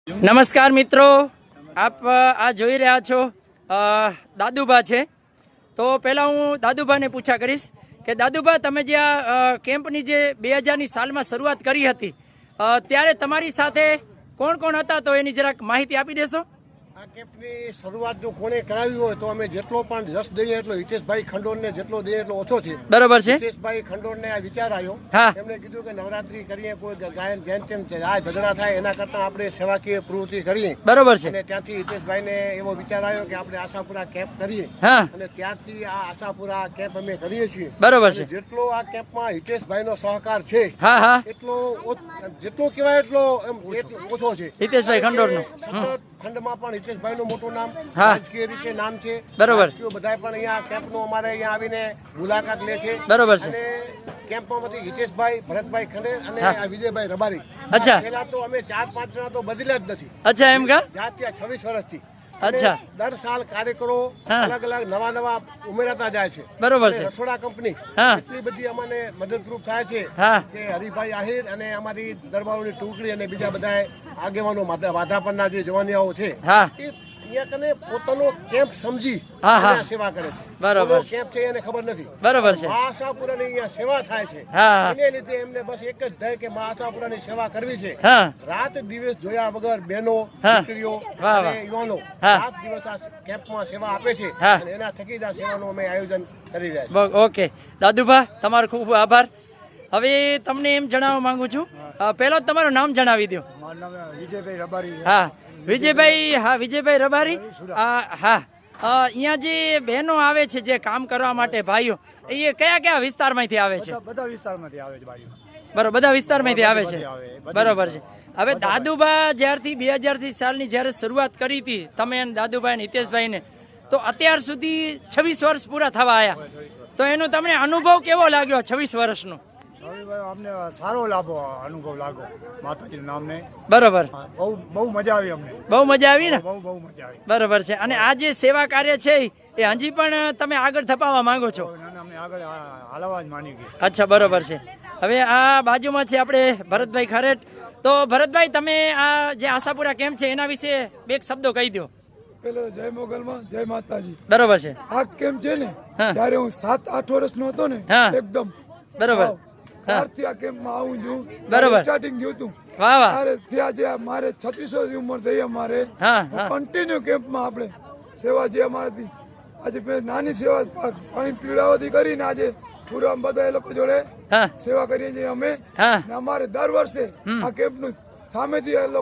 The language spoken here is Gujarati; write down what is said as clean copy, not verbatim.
નમસ્કાર મિત્રો, આપ આ જોઈ રહ્યા છો દાદુભા છે. તો પહેલાં હું દાદુભાને પૂછા કરીશ કે દાદુભા, તમે જે આ કેમ્પની જે 2000ની સાલમાં શરૂઆત કરી હતી ત્યારે તમારી સાથે કોણ કોણ હતા, તો એની જરાક માહિતી આપી દેશો. આ કેમ્પની શરૂઆત જો કોણે કરાવી હોય તો અમે જેટલો પણ જશ દઈએ એટલો હિતેશભાઈ ખંડોળને જેટલો દઈએ એટલો ઓછો છે. બરોબર છે. હિતેશભાઈ ખંડોળને આ વિચાર આવ્યો. હા. એમણે કીધું કે નવરાત્રી કરીએ, કોઈ ગાયન જેમ તેમ આ ઝઘડા થાય એના કરતાં આપણે સેવાકીય પ્રવૃત્તિ કરીએ. બરોબર છે. અને ત્યાંથી હિતેશભાઈને એવો વિચાર આવ્યો કે આપણે આશાપુરા કેમ્પ કરીએ. હા. અને ત્યારથી આ આશાપુરા કેમ્પ અમે કરીએ છીએ. બરોબર છે. જેટલો આ કેમ્પમાં હિતેશભાઈનો સહકાર છે, હા હા, જેટલો કહેવાય એટલો ઓછો છે. હિતેશભાઈ ખંડોળનો સતત ખંડમાં પણ હિતેશભાઈનું મોટું નામ, હા, રાજકીય રીતે નામ છે. બરોબર. બધા પણ અહીંયા કેમ્પનું અમારે અહીંયા આવીને મુલાકાત લે છે. બરોબર છે. અને કેમ્પમાંથી હિતેશભાઈ, ભરતભાઈ ખંડે અને આ વિજયભાઈ રબારી. અચ્છા. પહેલા તો અમે 4-5 જણા તો બદલ્યા જ નથી. અચ્છા, એમ કા? જ્યાં ત્યાં 26 વર્ષથી. અચ્છા. દર સાલ કાર્યકરો હા. અલગ અલગ નવા ઉમેરાતા જાય છે. બરોબર છે. રસોડા કંપની હા. એટલી બધી અમને મદદરૂપ થાય છે હા. કે હરિભાઈ આહિર અને અમારી દરબારોની ટુકડી અને બીજા બધા આગેવાનો વાધાપરના જે જવાનિયાઓ છે, હા, એ અહીંયા કને પોતાનો કેમ્પ સમજી હા, હા, અહીંયા સેવા કરે છે. બરોબર કોનો છે. કેમ્પ છે એને ખબર નથી. બરોબર છે. મા આશાપુરાની અહીંયા સેવા થાય છે. હા. એને લીધે એમને બસ એક જ ધ્યેય કે મા આશાપુરાની સેવા કરવી છે. હા. રાત દિવસ જોયા વગર બહેનો, હા. દીકરીઓ વાહ, અને વાહ. યુવાનો હા. રાત દિવસ આ કેમ્પમાં સેવા આપે છે. હા. અને એના થકી જ આ સેવાનું અમે આયોજન કરી રહ્યા છીએ. ઓકે દાદુભા, તમારો ખૂબ ખૂબ આભાર. હવે તમને એમ જણાવવા માંગુ છું, પહેલો તમારું નામ જણાવી દો. મારું નામ વિજયભાઈ રબારી. હા, વિજયભાઈ. હા, વિજયભાઈ રબારી. હા, અહીંયા જે બહેનો આવે છે જે કામ કરવા માટે, ભાઈઓ, એ કયા કયા વિસ્તારમાંથી આવે છે? બધા વિસ્તારમાંથી આવે છે ભાઈઓ. બરોબર, બધા વિસ્તારમાંથી આવે છે. આવે. બરોબર છે. હવે દાદુભા જ્યારથી 2000 સાલની જ્યારે શરૂઆત કરી હતી તમે અને દાદુભાઈ અને હિતેશભાઈને, તો અત્યાર સુધી 26 વર્ષ પૂરા થવા આવ્યા, તો એનો તમને અનુભવ કેવો લાગ્યો 26 વર્ષનો? અમને સારો અનુભવ લાગો માતાજીના નામને. બરોબર. બહુ મજા આવી અમને. બહુ મજા આવી ને? બહુ મજા આવી. બરોબર છે. અને આ જે સેવા કાર્ય છે એ હજી પણ તમે આગળ ધપાવવા માંગો છો? અમને આગળ હાલવા જ માની ગઈ. અચ્છા, બરોબર છે. હવે આ બાજુમાં છે આપણે ભરતભાઈ ખારેટ. તો ભરતભાઈ, તમે આ જે આશાપુરા કેમ્પ છે એના વિશે બે શબ્દો કહી દો. પેલો જય મોગલમાં જય માતાજી. બરોબર છે. આ કેમ્પ છે ને, હા. ત્યારે હું 7-8 વર્ષનો હતો ને, હા. એકદમ બરોબર. ત્યારથી આ કેમ્પમાં આવું છું. બરોબર. સ્ટાર્ટિંગ થયું હતું. વાહ વાહ. ત્યારે ત્યાં જે મારે 36 વર્ષની ઉંમર થઈ અમારે, હા, હા. કન્ટિન્યુ કેમ્પમાં આપણે સેવા જે અમારાથી આજે મેં નાની સેવા પાણી પીવડાવવાથી કરીને આજે પૂરા બધા એ લોકો જોડે હા, સેવા કરીએ છીએ અમે. હા. ને અમારે દર વર્ષે આ કેમ્પનું સામેથી એ લોકો